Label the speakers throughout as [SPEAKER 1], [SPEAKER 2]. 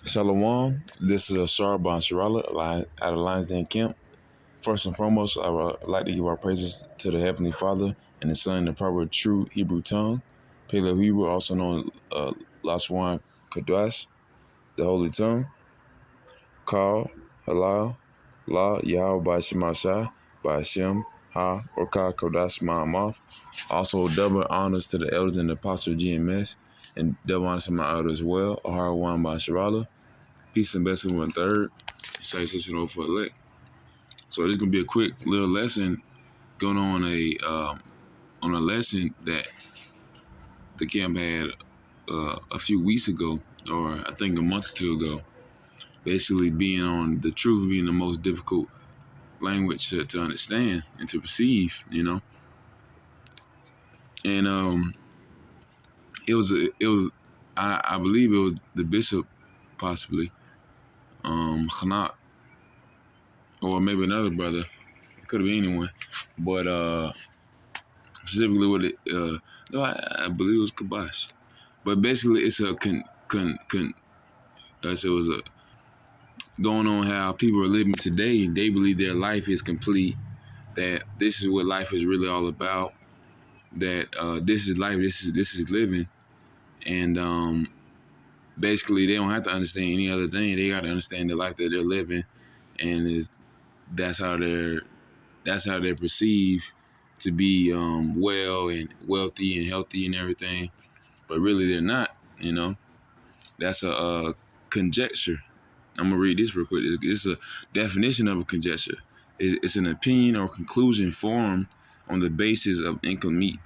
[SPEAKER 1] Shalom. This is Shar Bon Shirala out of Lions Den Camp. First and foremost, I would like to give our praises to the Heavenly Father and the Son in the proper true Hebrew tongue. Paleo Hebrew, also known as Laswan Kadosh, the Holy Tongue. Ka, Halal, La, Yahweh by Shemashai, by Hashem, Ha, or Ka Kodash Ma'amoth. Also, double honors to the elders and the apostle of GMS, and double honors to my elders as well, Ahar Wan by Shirala. Peace and blessings one third. Citation over for elect. So this is gonna be a quick little lesson going on a lesson that the camp had a few weeks ago, or I think a month or two ago. Basically, being on the truth being the most difficult language to understand and to perceive, And I believe it was the bishop possibly, Hanat, or maybe another brother. It could have been anyone, but specifically with it. No, I believe it was Kabash. But basically, it's a it was a going on how people are living today. They believe their life is complete. That this is what life is really all about. That this is life. This is living. And basically, they don't have to understand any other thing. They got to understand the life that they're living, and that's how they're perceived to be well and wealthy and healthy and everything. But really, they're not. That's a conjecture. I'm gonna read this real quick. It's a definition of a conjecture. It's an opinion or conclusion formed on the basis of incomplete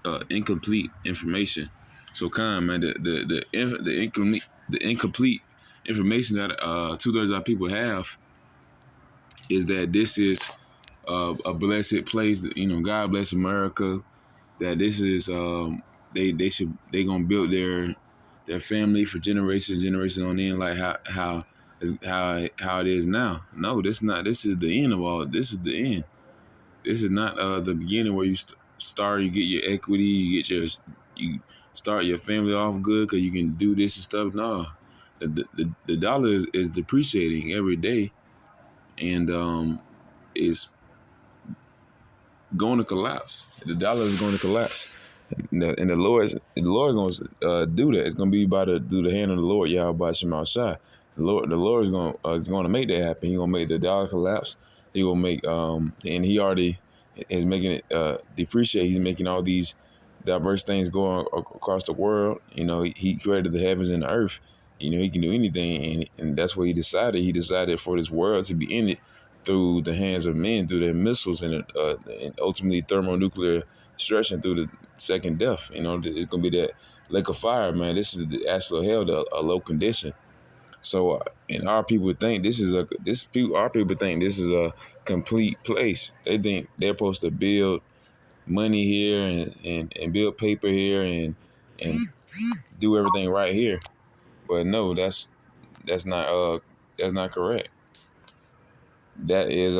[SPEAKER 1] information. So, man, the incomplete information that 2/3 of our people have is that this is a blessed place. God bless America. That this is they gonna build their family for generations on end, like how it is now. No, this not. This is the end of all. This is the end. This is not the beginning where you start. You get your equity. You start your family off good because you can do this and stuff. No, the dollar is depreciating every day, and is going to collapse. The dollar is going to collapse. And the Lord's going to do that. It's going to be through the hand of the Lord, Yahweh by Shemal Shai. The Lord is going to make that happen. He's going to make the dollar collapse. He will make and he already is making it depreciate. He's making all these diverse things go across the world. He created the heavens and the earth. He can do anything, and that's what he decided. He decided for this world to be ended through the hands of men, through their missiles and ultimately thermonuclear destruction through the second death. It's gonna be that lake of fire, man. This is the actual hell, a low condition. So, and our people think our people think this is a complete place. They think they're supposed to build money here and build paper here and do everything right here. But no, that's not correct. That is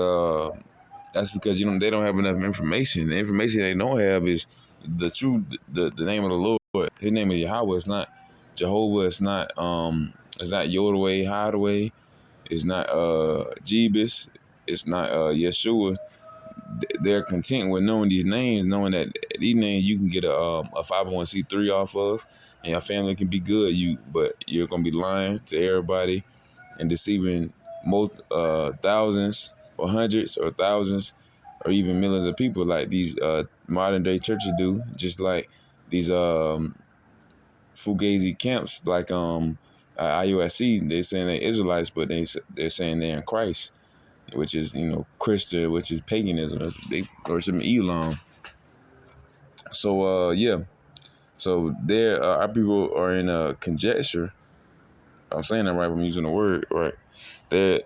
[SPEAKER 1] that's because they don't have enough information. The information they don't have is the true the name of the Lord. His name is Yahweh. It's not Jehovah. It's not Yodaway, Hideaway. It's not Jebus. It's not Yeshua. They're content with knowing these names, knowing that these names you can get a 501c3 off of, and your family can be good. But you're gonna be lying to everybody and deceiving most thousands or hundreds or thousands or even millions of people like these modern day churches do, just like these Fugazi camps like IUSC. They're saying they're Israelites, but they're saying they're in Christ, which is Christian, which is paganism. They worship Elon. So yeah, so there our people are in a conjecture. I'm saying that right. I'm using the word right. They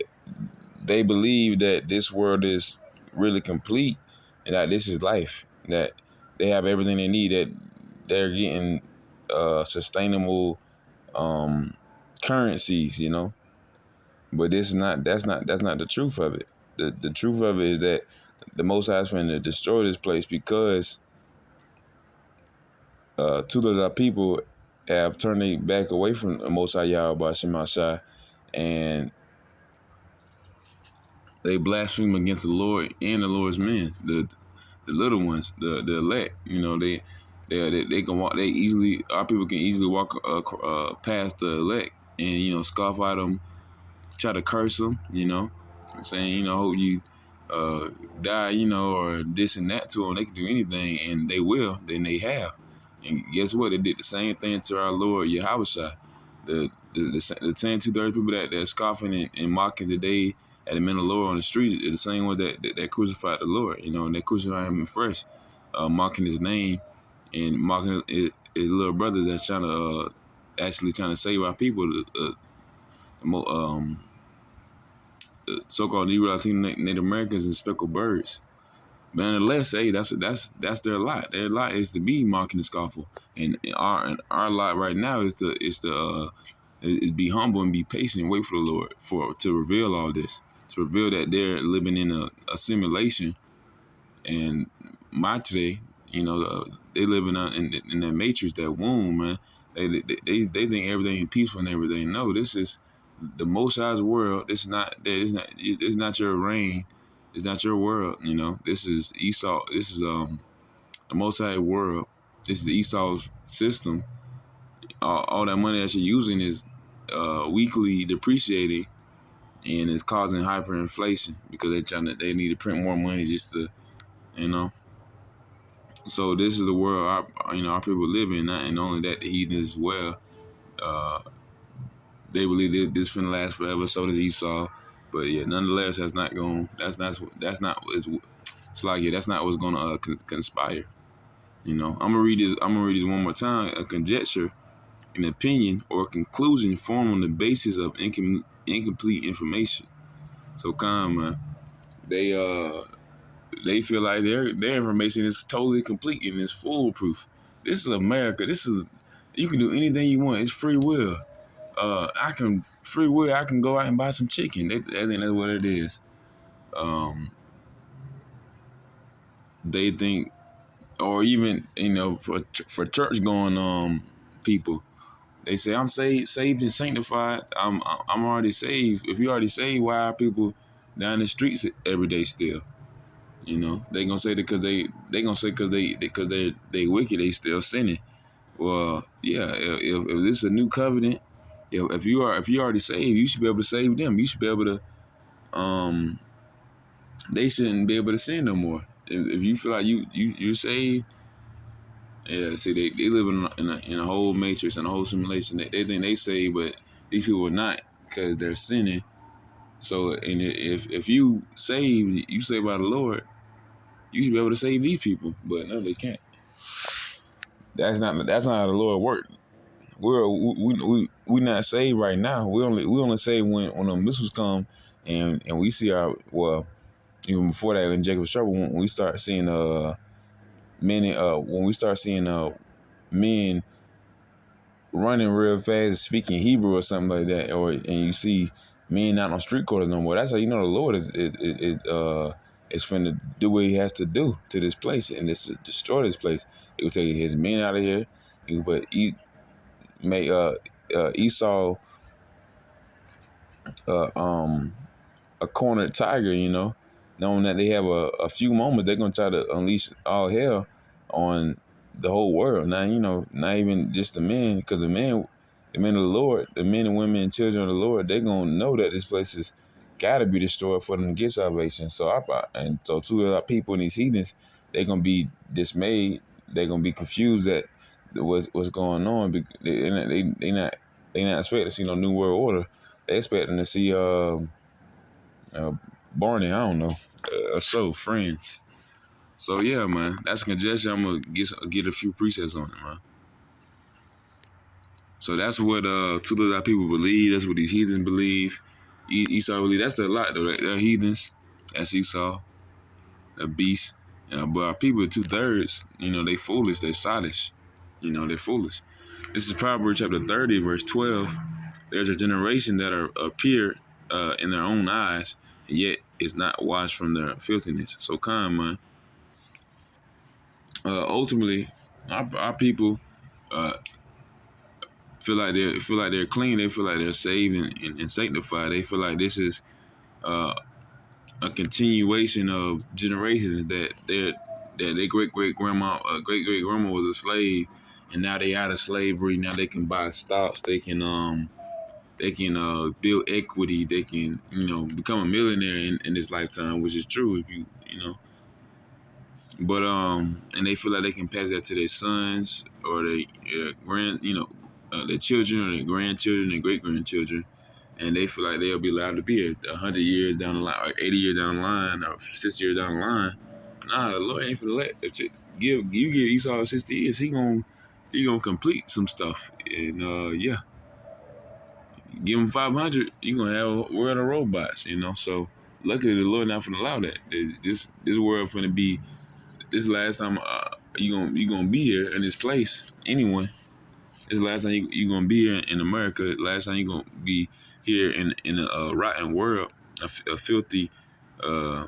[SPEAKER 1] believe that this world is really complete and that this is life, that they have everything they need, that they're getting sustainable currencies, but that's not the truth of it. The truth of it is that the Most High is trying to destroy this place because 2/3 of our people have turned their back away from the Most High Yahweh by Shema Shai, and they blaspheme against the Lord and the Lord's men, the little ones, the elect. You know, they can walk. They easily, our people can easily walk past the elect and scoff at them, try to curse them. Saying hope you uh, die, or this and that to them. They can do anything, and they will. Then they have. And guess what? They did the same thing to our Lord Yahushua. The same 2/3 people that scoffing and mocking today at the men of the Lord on the streets are the same ones that crucified the Lord. And they crucified him fresh, mocking his name and mocking his little brothers that's trying to actually trying to save our people. The so-called Negro, Latino, Native Americans, and speckled birds. But nonetheless, hey, that's their lot. Their lot is to be mocking and scoffing, and our lot right now is be humble and be patient, and wait for the Lord to reveal all this, to reveal that they're living in a simulation. And my today, they living in that matrix, that womb, man. They think everything is peaceful and everything. No, this is the Most High's world. It's not your reign. It's not your world. This is Esau. This is the Most High world. This is Esau's system. All that money that you're using is weekly depreciating, and it's causing hyperinflation because they need to print more money just to you know. So this is the world our people live in. And only that, the heathens as well. Uh, they believe that this finna last forever. So does Esau. But yeah, nonetheless, that's not going. That's not. It's like, yeah, that's not what's going to conspire. I'm gonna read this. I'm gonna read this one more time. A conjecture, an opinion, or a conclusion formed on the basis of incomplete information. So, man, they they feel like their information is totally complete and it's foolproof. This is America. You can do anything you want. It's free will. Free will. I can go out and buy some chicken. I think that's what it is. Um, they think, or even for church going people, they say I'm saved and sanctified. I'm already saved. If you already saved, why are people down the streets every day still? They gonna say that because they wicked, they still sinning. Well, yeah, if this is a new covenant, if you already saved, you should be able to save them. You should be able to they shouldn't be able to sin no more. If you feel like you're saved, yeah. See, they live in a whole matrix and a whole simulation. They think they saved, but these people are not because they're sinning. So, and if you saved by the Lord, you should be able to save these people. But no, they can't. That's not how the Lord worked. We not saved right now. We only saved when the missiles come and we see even before that in Jacob's trouble, when we start seeing when we start seeing men running real fast speaking Hebrew or something like that, and you see men not on street corners no more. That's how you know the Lord is finna do what he has to do to this place and destroy this place. He will take his men out of here. He will make Esau uh, um, a cornered tiger, knowing that they have a few moments, they're gonna try to unleash all hell on the whole world. Now, not even just the men, because the men of the Lord, the men and women and children of the Lord, they're gonna know that this place has gotta be destroyed for them to get salvation. So to our people and these heathens, they're gonna be dismayed. They're gonna be confused at what's going on. They not expecting to see no new world order. They expecting to see Barney, I don't know, friends. So yeah, man, that's conjecture. I'm gonna get a few precepts on it, man. So that's what two of our people believe. That's what these heathens believe. Esau believe. That's a lot though. They're heathens. That's Esau, a beast. But our people, 2/3, they foolish. They're sottish. They're foolish. This is Proverbs chapter 30, verse 12. There's a generation that appear in their own eyes, and yet is not washed from their filthiness. So man. Ultimately, our people, uh, feel like they're clean. They feel like they're saved and sanctified. They feel like this is uh, a continuation of generations that their great great grandma was a slave, and now they out of slavery. Now they can buy stocks. They can build equity. They can become a millionaire in this lifetime, which is true if you know. But and they feel like they can pass that to their sons or their their children or their grandchildren and great grandchildren, and they feel like they'll be allowed to be here 100 years down the line, or 80 years down the line, or 60 years down the line. Nah, the Lord ain't finna let give Esau 60 years. He gonna complete some stuff, and yeah, give him 500, you gonna have a world of robots. So luckily the Lord not finna allow that. This world finna be this last time you gonna be here in this place. Anyone, this last time you gonna be here in America. Last time you gonna be here in a rotten world, a filthy, uh,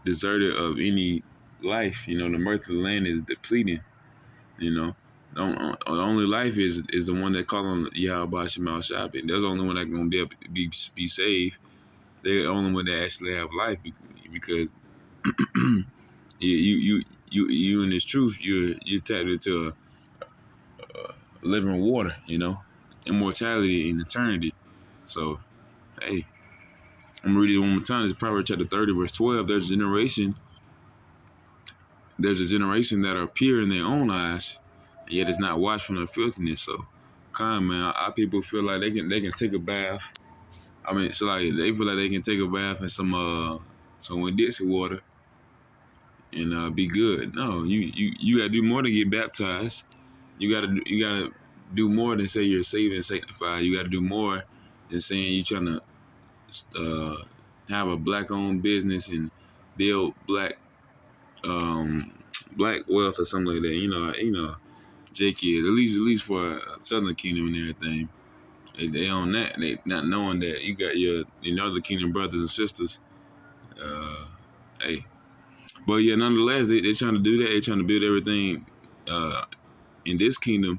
[SPEAKER 1] deserted of any life. The mirth of the land is depleting. You know, the only life is the one that call on Yahweh Shema Shopping. That's the only one that gonna be able to be saved. They're the only one that actually have life because you in this truth you're tapped into living water. Immortality and eternity. So hey, I'm gonna read it one more time. It's Proverbs chapter 30 verse 12. There's a generation that are pure in their own eyes, and yet it's not washed from their filthiness. So, man, our people feel like they can take a bath. I mean, so like they feel like they can take a bath in some Dixie water and be good. No, you gotta do more than get baptized. You gotta do more than say you're saved and sanctified. You gotta do more than saying you're trying to uh, have a black-owned business and build um, black wealth or something like that. J kids, at least for Southern Kingdom and everything. They own that. They not knowing that you got your other kingdom brothers and sisters. Uh, hey, but yeah, nonetheless, they're trying to do that. They're trying to build everything in this kingdom,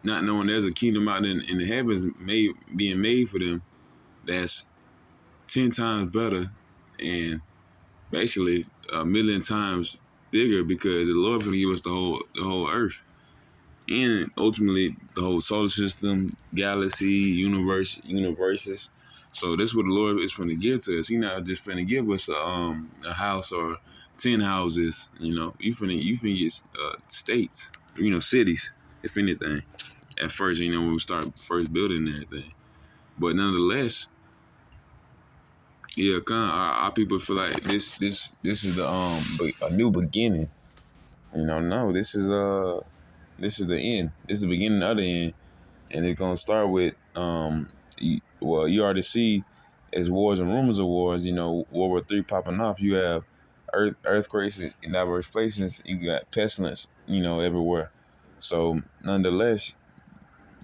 [SPEAKER 1] not knowing there's a kingdom out in the heavens being made for them that's 10 times better and basically a million times bigger because the Lord will give us the whole earth and ultimately the whole solar system, galaxy, universes. So that's what the Lord is going to give to us. He not just going to give us a house or 10 houses. You finna get states. Cities, if anything. At first, when we start first building everything. But nonetheless, yeah, our people feel like this is a new beginning. No, this is the end. This is the beginning of the end, and it's gonna start with you already see as wars and rumors of wars. World War III popping off. You have earthquakes in diverse places. You got pestilence. Everywhere. So nonetheless,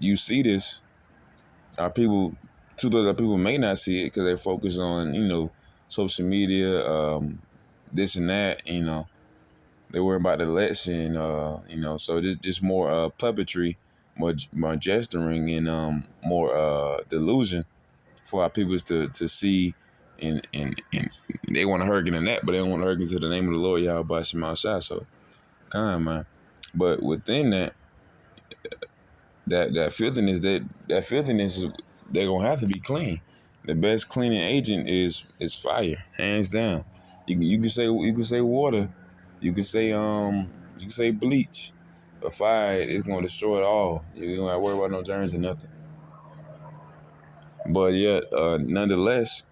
[SPEAKER 1] you see this. Our people, two-thirds of people may not see it because they focus on social media, this and that. They worry about the election. So just more puppetry, more gesturing, and more delusion for our peoples to see, and they want to hearken in that, but they don't want to hearken to the name of the Lord Yahweh Shema Shai. So, man. But within that filthiness, they're gonna have to be clean. The best cleaning agent is fire, hands down. You can say water, you can say bleach, but fire is gonna destroy it all. You don't have to worry about no germs or nothing. But yet, nonetheless,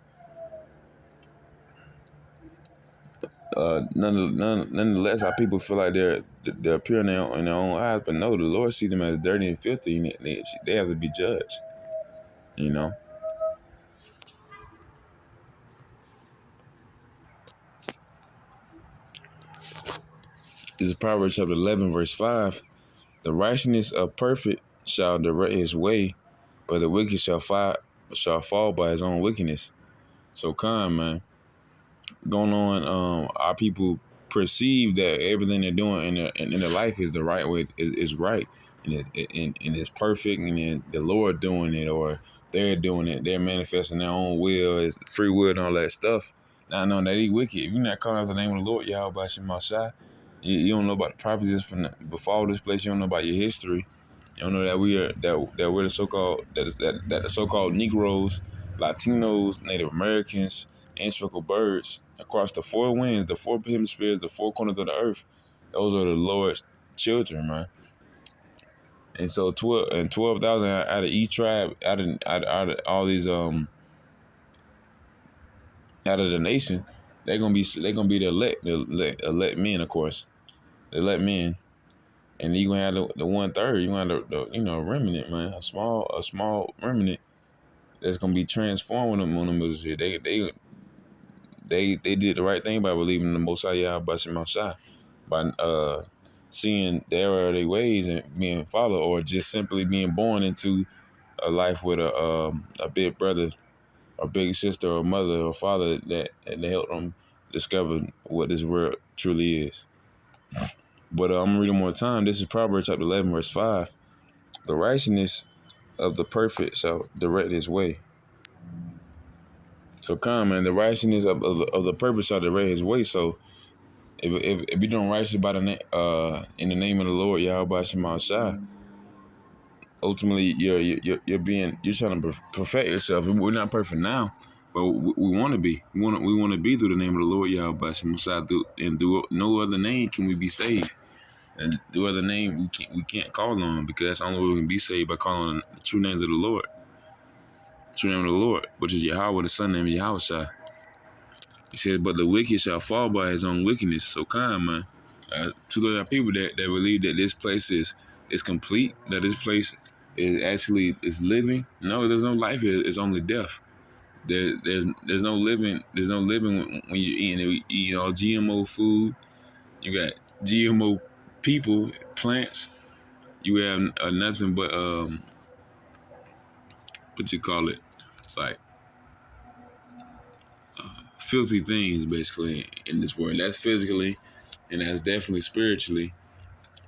[SPEAKER 1] nonetheless, our people feel like they're pure in their own eyes, but no, the Lord see them as dirty and filthy, and they have to be judged. You know. This is Proverbs chapter 11, verse 5. The righteousness of perfect shall direct his way, but the wicked shall fall by his own wickedness. So, man, going on, our people perceive that everything they're doing in their life is the right way, is right, and it's perfect, and then the Lord doing it, or they're doing it, they're manifesting their own will, it's free will and all that stuff. Now knowing that he wicked. If you're not calling out the name of the Lord, Yahweh Shem Shai, you don't know about the properties from before this place. You don't know about your history. You don't know that that we're the so-called that the so-called Negroes, Latinos, Native Americans, and speckled birds across the four winds, the four hemispheres, the four corners of the earth. Those are the Lord's children, man. And so 12,000 out of each tribe, out of all these out of the nation, they're gonna be the elect men, of course, the elect men. And you gonna have the 1/3. You gonna have the remnant, man, a small remnant that's gonna be transforming them on them. They did the right thing by believing in the Most High Yahweh Shema Shai, by seeing the error of their ways and being followed, or just simply being born into a life with a big brother or big sister or mother or father that helped them discover what this world truly is. But I'm gonna read it one more time. This is Proverbs chapter 11, verse 5. The righteousness of the perfect shall direct his way. So come, man, the righteousness of the perfect shall direct his way. So if you don't righteous by in the name of the Lord Yahweh Shema Shai, ultimately you're trying to perfect yourself. We're not perfect now, but we want to be. We want to be through the name of the Lord Yahweh Shema Shai, and through no other name can we be saved. And through other name we can't call on, because that's the only way we can be saved, by calling on the true names of the Lord. True name of the Lord, which is Yahweh, the Son name of Yahweh Shai. He said, but the wicked shall fall by his own wickedness. So kind, man. To those people that believe that this place is complete, that this place is living. No, there's no life here. It's only death. There's no living. There's no living when you're eating all GMO food. You got GMO people, plants. You have nothing but what you call it, like filthy things, basically, in this world. That's physically, and that's definitely spiritually.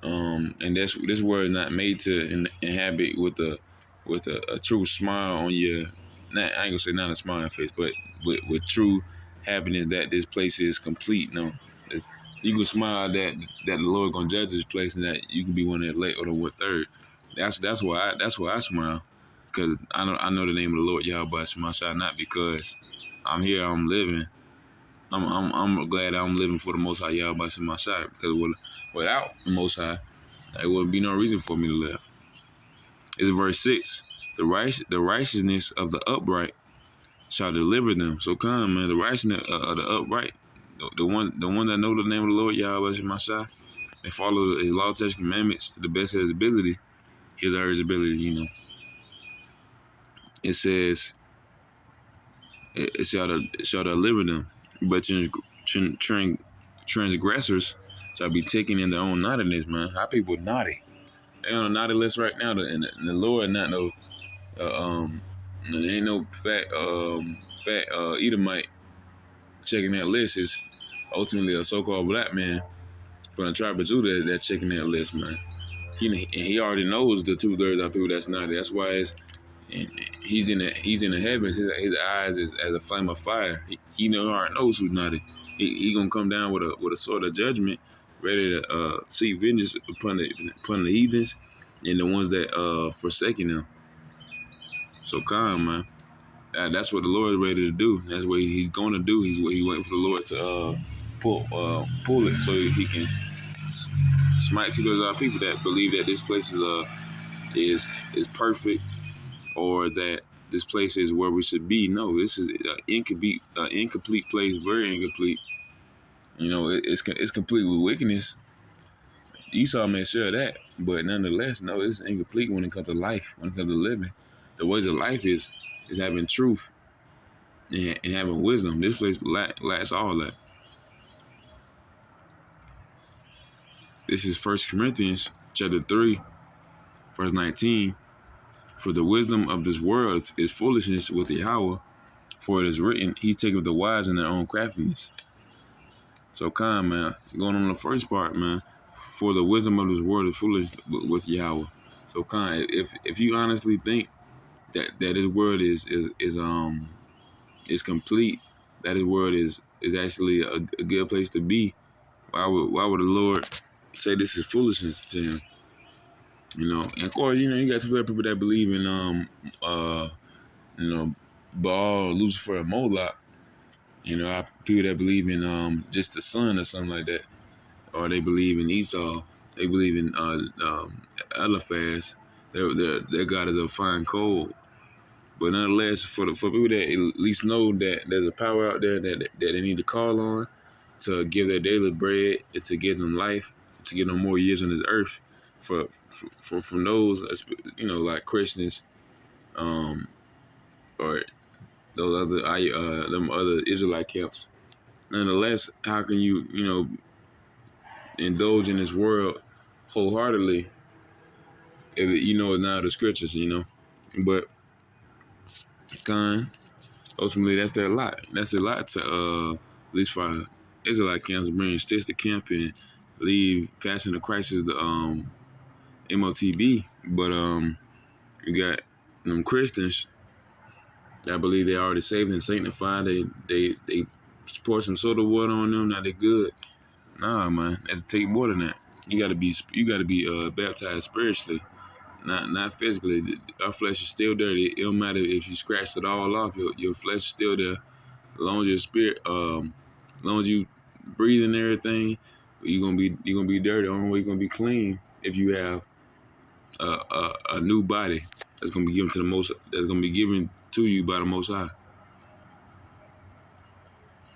[SPEAKER 1] And this world is not made to inhabit with a true smile on your. Not, I ain't gonna say not a smiling face, but with true happiness that this place is complete. No, you can smile that the Lord gonna judge this place, and that you can be one of the late or the 1/3. That's why I smile, because I know the name of the Lord Yahweh Shema Shai, not because I'm here, I'm living. I'm glad I'm living for the Most High Yahweh Shema Shai, because without the Most High, there wouldn't be no reason for me to live. It's verse 6. The righteousness of the upright shall deliver them. So come, man, the righteousness of the upright, the one that know the name of the Lord Yahweh Shema Shai, and follow his law, statutes, commandments to the best of his ability, his or his ability. It says it shall deliver them, but transgressors shall be taken in their own naughtiness, man. How people naughty? They on a naughty list right now, and the Lord not no, there ain't no fat Edomite checking that list. Is ultimately a so-called black man from the tribe of Judah that's checking that list, man. He already knows the 2/3 of people that's naughty. That's why he's in the heavens. His eyes is as a flame of fire. He already knows who's naughty. He gonna come down with a sword of judgment, ready to seek vengeance upon the heathens and the ones that forsaking him. So calm, man. That's what the Lord is ready to do. That's what he's going to do. He's waiting for the Lord to pull it, so he can smite to those people that believe that this place is perfect, or that this place is where we should be. No, this is an incomplete place, very incomplete. It's complete with wickedness. Esau made sure of that, but nonetheless, no, it's incomplete when it comes to life, when it comes to living. The ways of life is having truth and having wisdom. This place lacks all that. This is 1 Corinthians chapter 3, verse 19. For the wisdom of this world is foolishness with Yahweh, for it is written, he taketh the wise in their own craftiness. So man, going on the first part, man, for the wisdom of this world is foolish with Yahweh. So, Khan, if you honestly think that his word is complete, that his word is actually a good place to be, why would the Lord say this is foolishness to him? And of course, you got people that believe in you know, Baal, Lucifer, and Moloch. People that believe in just the sun or something like that, or they believe in Esau. They believe in Eliphaz. Their God is a fine coal. But nonetheless, for people that at least know that there's a power out there that they need to call on to give their daily bread, and to give them life, to give them more years on this earth. From those, like Christians, um, or those other them other Israelite camps. Nonetheless, how can you indulge in this world wholeheartedly if you know it's not the scriptures? But Con, ultimately that's their lot. That's a lot to at least for Israelite camps, bring sticks to camp and leave Passion of Christ as the MOTB. But you got them Christians that believe they already saved and sanctified. They pour some soda water on them. Now they good. Nah, man, that's take more than that. You gotta be baptized spiritually, not physically. Our flesh is still dirty. It don't matter if you scratch it all off. Your flesh is still there. As long as your spirit, as long as you breathe and everything, you're gonna be dirty. The only way you're gonna be clean if you have a new body that's gonna be given to the most. That's gonna be given to you by the Most High.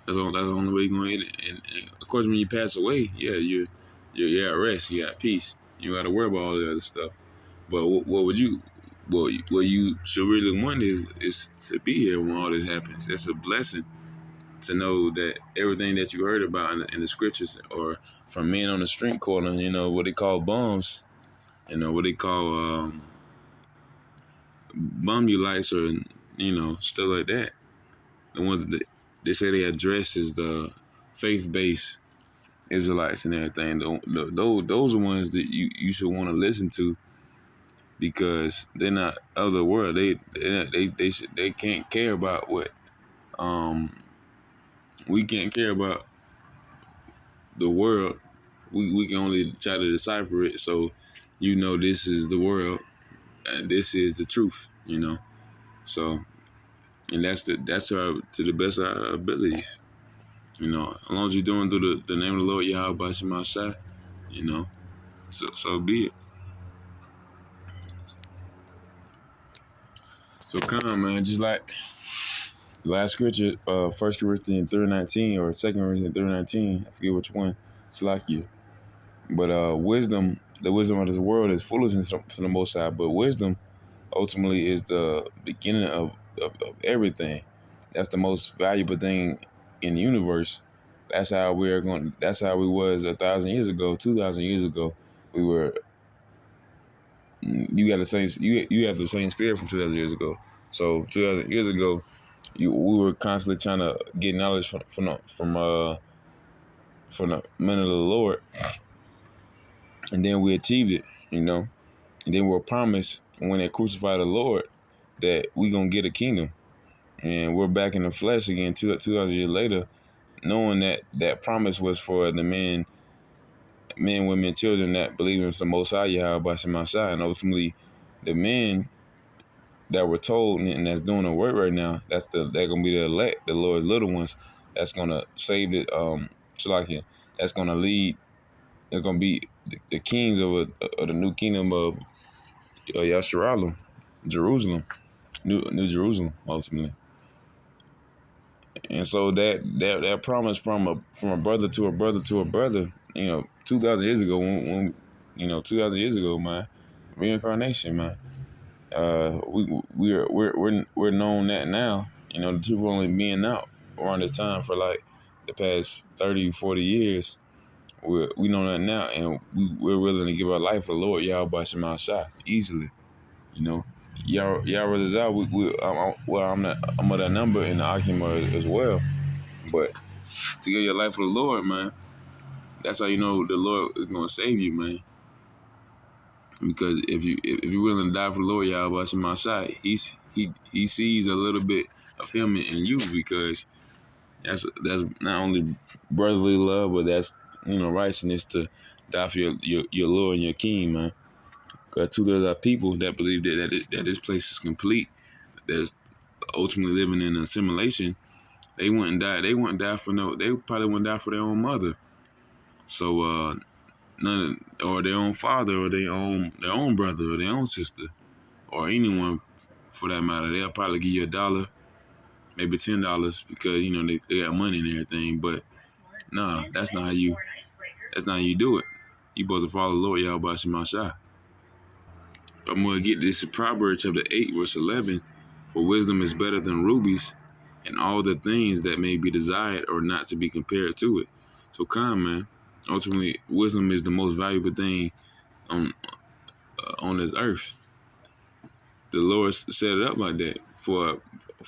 [SPEAKER 1] That's the only way you're gonna get it. And of course, when you pass away, yeah, you're at rest. You're at peace. You don't got to worry about all the other stuff. But what you should really want is to be here when all this happens. That's a blessing to know that everything that you heard about in the scriptures, or from men on the street corner, what they call bums, what they call bum you lights, or stuff like that. The ones that they say they address is the faith-based Israelites and everything. Those are ones that you should want to listen to, because they're not of the world. They can't care about what we can't care about the world. We can only try to decipher it. So this is the world and this is the truth. So, and that's our, to the best of our abilities. As long as you're doing through the name of the Lord Yahweh Bashim Ashai, so be it. So come, man, just like the last scripture, 1 Corinthians 3:19 or 2 Corinthians 3:19, I forget which one, it's like you. But the wisdom of this world is foolishness to the Most High, but wisdom ultimately is the beginning of everything. That's the most valuable thing in the universe. That's how we was 1,000 years ago, 2,000 years ago. We were, you got the same, you have the same spirit from 2,000 years ago. So 2,000 years ago, we were constantly trying to get knowledge from the men of the Lord, and then we achieved it, and then we're promised when they crucify the Lord that we gonna get a kingdom, and we're back in the flesh again 2,000 years later, knowing that promise was for the men, women, children that believe in the Most High Yahweh Bashim Shai, and ultimately the men that were told and that's doing the work right now, they're gonna be the elect, the Lord's little ones. That's gonna save the Shalakia. That's gonna lead. They're gonna be the kings of the new kingdom of Yasharal, Jerusalem, New Jerusalem, ultimately. And so that promise from a brother to a brother to a brother, 2,000 years ago, when 2,000 years ago, man, reincarnation, man. We're known that now. The truth only being out around this time for like the past 30, 40 years. We know that now, and we're willing to give our life for the Lord Yahweh by Shemal Shah easily. Y'all brothers out. I'm of that number in the Akima as well. But to give your life for the Lord, man, that's how you know the Lord is gonna save you, man. Because if you're willing to die for the Lord Yahweh Shema Shai, he sees a little bit of him in you, because that's not only brotherly love, but that's righteousness to die for your Lord and your King, man. Because two there's are people that believe that this place is complete, that's ultimately living in assimilation. They wouldn't die. They wouldn't die for no. They probably wouldn't die for their own mother. So or their own father, or their own brother, or their own sister, or anyone for that matter. They'll probably give you $1, maybe $10, because they got money and everything. But nah, that's not how you do it. You supposed to follow the Lord Yahweh Shema Shai. I'm gonna get this in Proverbs chapter 8, verse 11. For wisdom is better than rubies, and all the things that may be desired are not to be compared to it. So come, man. Ultimately, wisdom is the most valuable thing on this earth. The Lord set it up like that for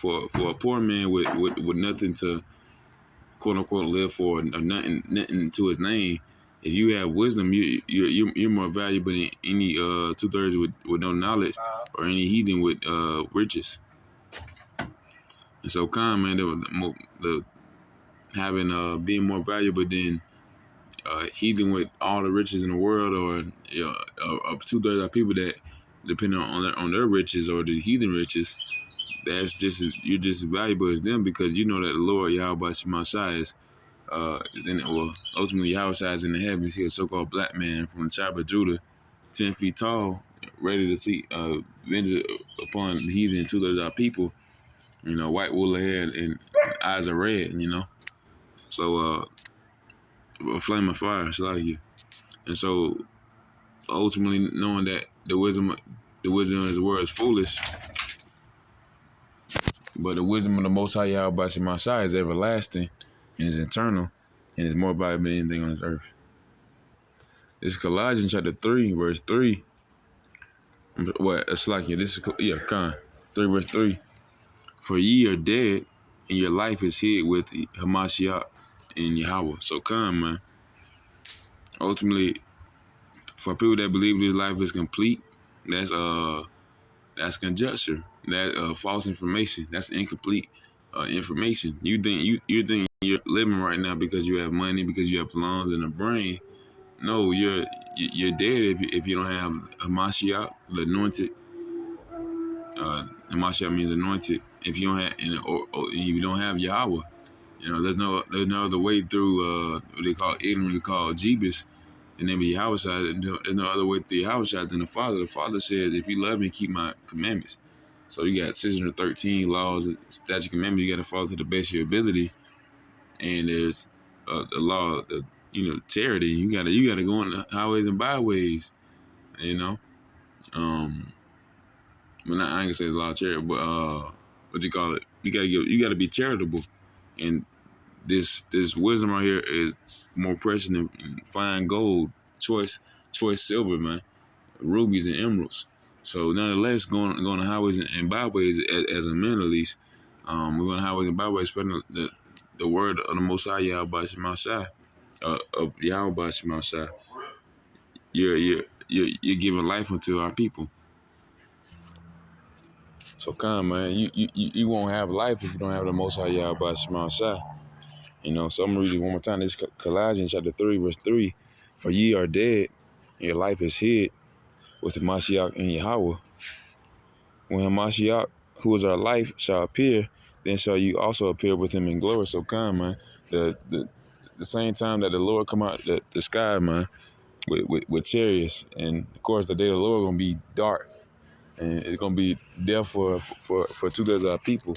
[SPEAKER 1] a poor man with nothing to quote unquote live for, or nothing to his name. If you have wisdom, you're more valuable than any 2/3 with no knowledge, or any heathen with riches. And so, man, the having being more valuable than heathen with all the riches in the world, or 2/3 of people that depend on their riches, or the heathen riches. You're just as valuable as them, because you know that the Lord Yahweh Shema Shai is in it. Well, ultimately Yahweh Shai is in the heavens. He's a so-called black man from the tribe of Judah, 10 feet tall, ready to see vengeance upon the heathen 2/3 of our people. White woolly hair and eyes are red. So a flame of fire, it's like you. And so ultimately knowing that the wisdom of the world is foolish, but the wisdom of the Most High Yahweh Shema Shai is everlasting and is eternal, and is more valuable than anything on this earth. This is Colossians chapter 3, verse 3. What? It's like, this is, 3 verse 3. For ye are dead, and your life is hid with Hamashiach in Yahweh. So man. Ultimately, for people that believe this life is complete, that's conjecture. That false information. That's incomplete information. You think you're living right now because you have money, because you have lungs and a brain. No, you're dead if you don't have Hamashiach, the anointed. Hamashiach means anointed. If you don't have, or if you don't have Yahweh, there's no other way through what they call ignorantly called Jebus, the name of Yahweh. There's no other way through Yahweh than the Father. The Father says, if you love me, keep my commandments. So you got 613 laws, statute, commandments. You got to follow to the best of your ability. And there's the law, charity. You gotta go on the highways and byways. Well, I ain't gonna say it's a lot of charity, but what you call it? You gotta be charitable, and this wisdom right here is more precious than fine gold, choice silver, man, rubies and emeralds. So nonetheless, going to highways and byways, as a man at least, we're going to highways and byways, spreading the word of the Most High Yahweh Shema Shai, of Yahweh Shema Shai. You're giving life unto our people. So man, you won't have life if you don't have the Most High Yahweh Shema Shai. So I'm gonna read it one more time. This is Colossians chapter 3, verse 3. For ye are dead, and your life is hid with the Mashiach in Yahweh. When Hamashiach, who is our life, shall appear, then shall you also appear with him in glory. So man, the same time that the Lord come out the sky, man, with chariots, and of course the day of the Lord gonna be dark, and it's gonna be there for 2/3 of our people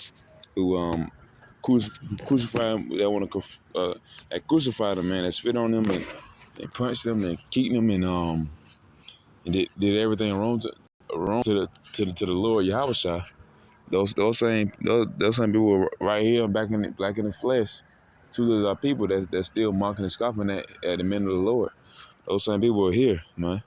[SPEAKER 1] who crucify them, that crucified them, man, that spit on them and punched them and kicked them, and did everything wrong to the Lord Yahweh Shai. Those same people were right here back in the flesh. 2/3 of our people that's still mocking and scoffing at the men of the Lord. Those same people are here, man.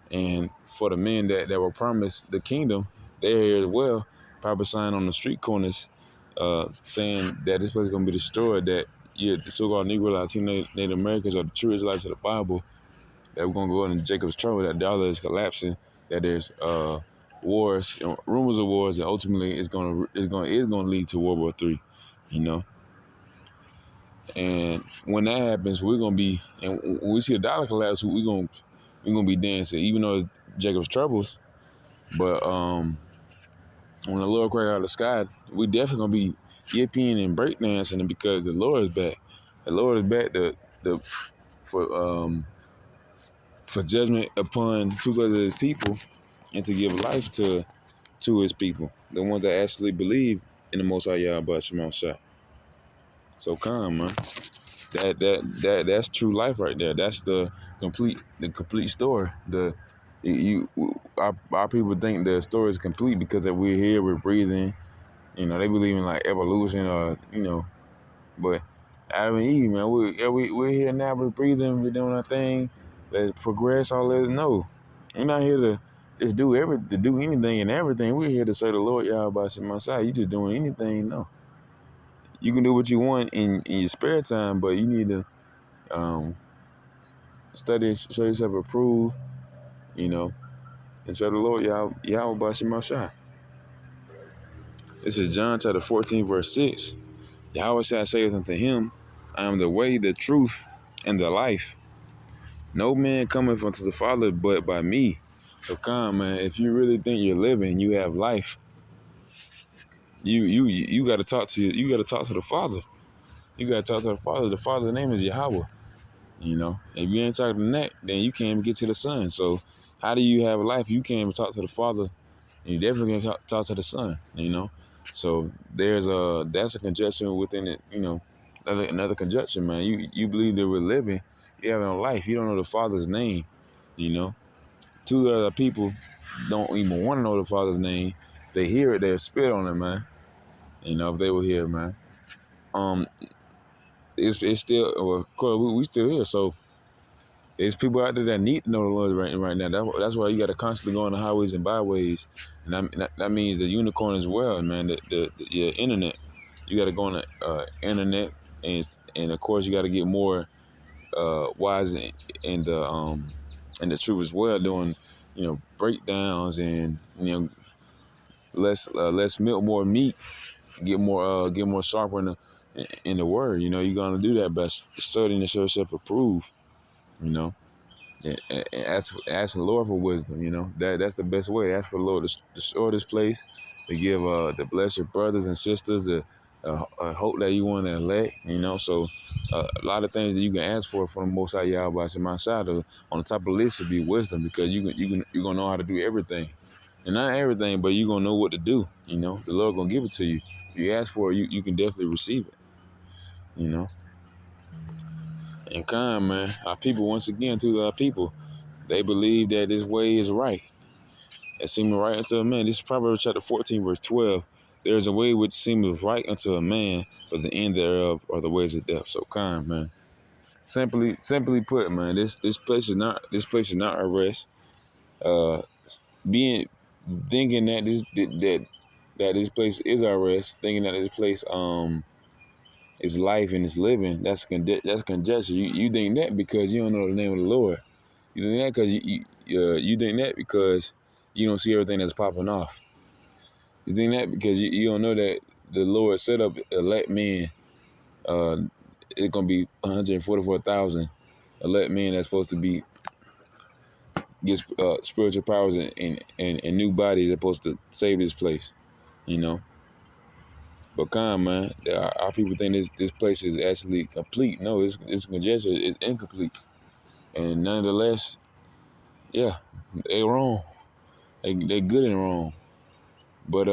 [SPEAKER 1] And for the men that were promised the kingdom, they're here as well, probably sign on the street corners, saying that this place is going to be destroyed, that the so-called Negro, Latino, Native Americans are the true Israelites of the Bible, that we're gonna go into Jacob's trouble, that dollar is collapsing, that there's wars, rumors of wars, and ultimately it's gonna lead to World War III, you know. And when that happens, we're gonna be, and when we see the dollar collapse, we're gonna be dancing, even though it's Jacob's troubles. But when the Lord crack out of the sky, we definitely gonna be yipping and breakdancing because the Lord is back. The Lord is back the for for judgment upon two-thirds of his people and to give life to his people, the ones that actually believe in the Most High Yahweh Shema Shah. So come, man. That's true life right there. That's the complete story. Our people think the story is complete because if we're here, we're breathing. They believe in like evolution, or but Adam and Eve, man, we're here now. We're breathing. We're doing our thing. Let's progress. All let us know. We're not here to just to do anything and everything. We're here to serve the Lord Yahweh Shema Shah. You just doing anything? No. You can do what you want in your spare time, but you need to um, study, show yourself approved, you know, and serve the Lord Yahweh Shema Shah. This is John chapter 14, verse 6. Yahweh Shah saith unto him, I am the way, the truth, and the life. No man cometh unto the Father but by me. So come, man, if you really think you're living, you have life, you gotta talk to the Father. You gotta talk to the Father. The Father's name is Yahweh. If you ain't talking to that, then you can't even get to the Son. So how do you have life? You can't even talk to the Father, and you definitely can't talk to the Son. So that's a conjecture within it. Another conjecture, man. You believe that we're living, you have no life. You don't know the Father's name. You know, two other people don't even want to know the Father's name. If they hear it, they'll spit on it, man. If they were here, man. Um, it's still, well, of course, we still here. So there's people out there that need to know the Lord right now. That's why you got to constantly go on the highways and byways, and that means the unicorn as well, man. The internet, you got to go on the internet, and of course you got to get more wise in the truth as well, doing breakdowns and less milk, more meat, get more sharper in the word. You're gonna do that by studying to show yourself approved. You know. And ask the Lord for wisdom. That's the best way. Ask for the Lord to shore this place, to give to bless your brothers and sisters, a hope that you want to elect. So a lot of things that you can ask for from the Most High Yahweh Shema Shah. On the top of the list should be wisdom, because you're gonna know how to do everything, and not everything, but you're gonna know what to do. The Lord gonna give it to you. If you ask for it, you can definitely receive it. And kind, man, our people, once again, to our people, they believe that this way is right. It seemeth right unto a man. This is Proverbs chapter 14, verse 12. There is a way which seemeth right unto a man, but the end thereof are the ways of death. So kind, man. Simply put, man, this place is not our rest. Uh, being thinking that this place is our rest, thinking that this place is life and it's living. That's conjecture. You think that because you don't know the name of the Lord. You think that because you think that because you don't see everything that's popping off. You think that because you don't know that the Lord set up elect men. It's gonna be 144,000 elect men that's supposed to get spiritual powers and new bodies that's supposed to save this place. But man, our people think this place is actually complete. No, it's conjecture. It's incomplete. And nonetheless, yeah, they wrong. They good and wrong. But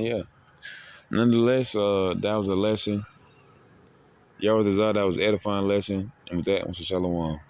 [SPEAKER 1] yeah. Nonetheless, that was a lesson. Y'all was that was an edifying lesson. And with that, I'm Shalom.